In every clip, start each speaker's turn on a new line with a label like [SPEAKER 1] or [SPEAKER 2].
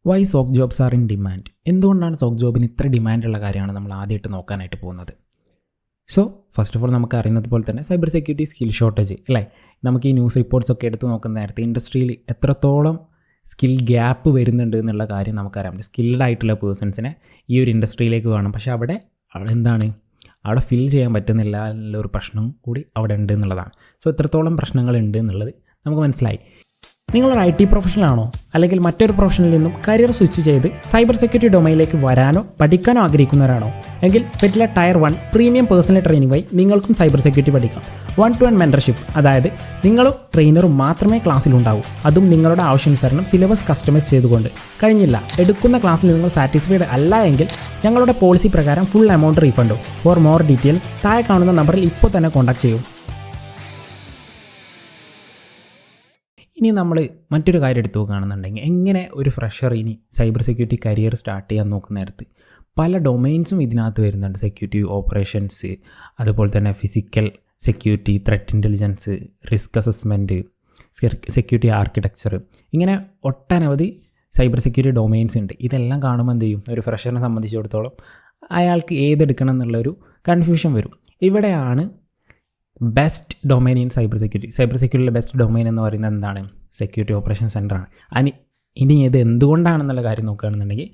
[SPEAKER 1] Y SOC jobs are in demand. എന്തുകൊണ്ടാണ് SOC ജോബിന് ഇത്ര ഡിമാൻഡുള്ള കാര്യമാണ് നമ്മൾ ആദ്യമായിട്ട് നോക്കാനായിട്ട് പോകുന്നത്. സോ ഫസ്റ്റ് ഓഫ് ഓൾ നമുക്ക് അറിയുന്നത് പോലെ തന്നെ സൈബർ സെക്യൂരിറ്റി സ്കിൽ ഷോർട്ടേജ് അല്ലേ. നമുക്ക് ഈ ന്യൂസ് റിപ്പോർട്ട്സ് ഒക്കെ എടുത്ത് നോക്കുന്ന നേരത്തെ ഇൻഡസ്ട്രിയിൽ എത്രത്തോളം സ്കിൽ ഗ്യാപ്പ് വരുന്നുണ്ട് എന്നുള്ള കാര്യം നമുക്കറിയാം. സ്കിൽഡ് ആയിട്ടുള്ള പേഴ്സൺസിനെ ഈ ഒരു ഇൻഡസ്ട്രിയിലേക്ക് വേണം, പക്ഷേ അവിടെ എന്താണ് അവിടെ ഫിൽ ചെയ്യാൻ പറ്റുന്നില്ല എന്നുള്ളൊരു പ്രശ്നം കൂടി അവിടെ ഉണ്ട് എന്നുള്ളതാണ്. സോ എത്രത്തോളം പ്രശ്നങ്ങളുണ്ട് എന്നുള്ളത് നമുക്ക് മനസ്സിലായി. നിങ്ങളൊരു IT പ്രൊഫഷണലാണോ അല്ലെങ്കിൽ മറ്റൊരു പ്രൊഫഷനിൽ നിന്നും കരിയർ സ്വിച്ച് ചെയ്ത് സൈബർ സെക്യൂരിറ്റി ഡൊമൈനിലേക്ക് വരാനോ പഠിക്കാനോ ആഗ്രഹിക്കുന്നവരാണോ എങ്കിൽ പെറ്റില ടയർ 1 പ്രീമിയം പേഴ്സണൽ ട്രെയിനിങ് വഴി നിങ്ങൾക്കും സൈബർ സെക്യൂരിറ്റി പഠിക്കാം. 1-to-1 മെൻറ്റർഷിപ്പ്, അതായത് നിങ്ങളും ട്രെയിനറും മാത്രമേ ക്ലാസ്സിലുണ്ടാവൂ, അതും നിങ്ങളുടെ ആവശ്യാനുസരണം സിലബസ് കസ്റ്റമൈസ് ചെയ്തുകൊണ്ട്. കഴിഞ്ഞില്ല, എടുക്കുന്ന ക്ലാസ്സിൽ നിങ്ങൾ സാറ്റിസ്ഫൈഡ് അല്ല എങ്കിൽ ഞങ്ങളുടെ പോളിസി പ്രകാരം ഫുൾ എമൗണ്ട് റീഫണ്ടും. ഫോർ മോർ ഡീറ്റെയിൽസ് താഴെ കാണുന്ന നമ്പറിൽ ഇപ്പോൾ തന്നെ കോൺടാക്ട് ചെയ്യൂ. ഇനി നമ്മൾ മറ്റൊരു കാര്യം എടുത്തു നോക്കുകയാണെന്നുണ്ടെങ്കിൽ, എങ്ങനെ ഒരു ഫ്രഷർ ഇനി സൈബർ സെക്യൂരിറ്റി കരിയർ സ്റ്റാർട്ട് ചെയ്യാൻ നോക്കുന്ന നേരത്ത് പല ഡൊമൈൻസും ഇതിനകത്ത് വരുന്നുണ്ട്. സെക്യൂരിറ്റി ഓപ്പറേഷൻസ്, അതുപോലെ തന്നെ physical security, threat intelligence, risk assessment, security architecture, ഇങ്ങനെ ഒട്ടനവധി സൈബർ സെക്യൂരിറ്റി ഡൊമൈൻസ് ഉണ്ട്. ഇതെല്ലാം കാണുമ്പോൾ എന്ത് ചെയ്യും, ഒരു ഫ്രഷറിനെ സംബന്ധിച്ചിടത്തോളം അയാൾക്ക് ഏതെടുക്കണം എന്നുള്ളൊരു കൺഫ്യൂഷൻ വരും. ഇവിടെയാണ് ബെസ്റ്റ് ഡൊമൈൻ ഇൻ സൈബർ സെക്യൂരിറ്റിയിലെ ബെസ്റ്റ് ഡൊമൈൻ എന്ന് പറയുന്നത് എന്താണ്? സെക്യൂരിറ്റി ഓപ്പറേഷൻ സെൻ്ററാണ്. ഇനി ഇത് എന്തുകൊണ്ടാണെന്നുള്ള കാര്യം നോക്കുകയാണെന്നുണ്ടെങ്കിൽ,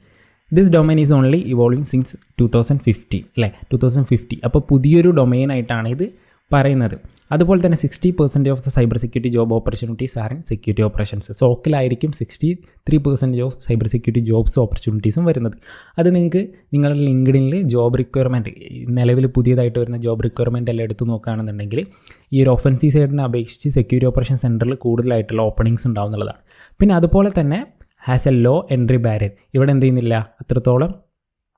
[SPEAKER 1] this domain is only evolving since 2015 അല്ലേ, 2050. അപ്പോൾ പുതിയൊരു ഡൊമൈനായിട്ടാണ് ഇത് പറയുന്നത്. അതുപോലെ തന്നെ 60% of the cyber security job opportunities are in security operations. സോക്കിലായിരിക്കും 63% ഓഫ് സൈബർ സെക്യൂരിറ്റി ജോബ്സ് ഓപ്പർച്യൂണിറ്റീസും വരുന്നത്. അത് നിങ്ങൾക്ക് നിങ്ങളുടെ ലിങ്ക്ഡിനിൽ ജോബ് റിക്വയർമെൻറ്റ്, നിലവിൽ പുതിയതായിട്ട് വരുന്ന ജോബ് റിക്വയർമെൻറ്റ് എല്ലാം എടുത്ത് നോക്കുകയാണെന്നുണ്ടെങ്കിൽ ഈ ഒരു ഒഫൻസീവ് സൈഡിനെ അപേക്ഷിച്ച് സെക്യൂരിറ്റി ഓപ്പറേഷൻ സെൻറ്ററിൽ കൂടുതലായിട്ടുള്ള ഓപ്പണിങ്സ് ഉണ്ടാവും എന്നുള്ളതാണ്. പിന്നെ അതുപോലെ തന്നെ has a low entry barrier. ഇവിടെ എന്ത് ചെയ്യുന്നില്ല, അത്രത്തോളം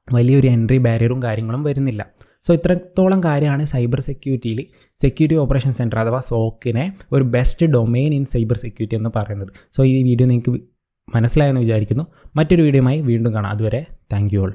[SPEAKER 1] വലിയൊരു എൻട്രി ബാരിയറും കാര്യങ്ങളും വരുന്നില്ല. സോ ഇത്രത്തോളം കാര്യമാണ് സൈബർ സെക്യൂരിറ്റിയിൽ സെക്യൂരിറ്റി ഓപ്പറേഷൻ സെൻറ്റർ അഥവാ സോക്കിനെ ഒരു best domain in cyber security എന്ന് പറയുന്നത്. സോ ഈ വീഡിയോ നിങ്ങൾക്ക് മനസ്സിലായെന്ന് വിചാരിക്കുന്നു. മറ്റൊരു വീഡിയോയുമായി വീണ്ടും കാണാം. അതുവരെ താങ്ക് യു ഓൾ.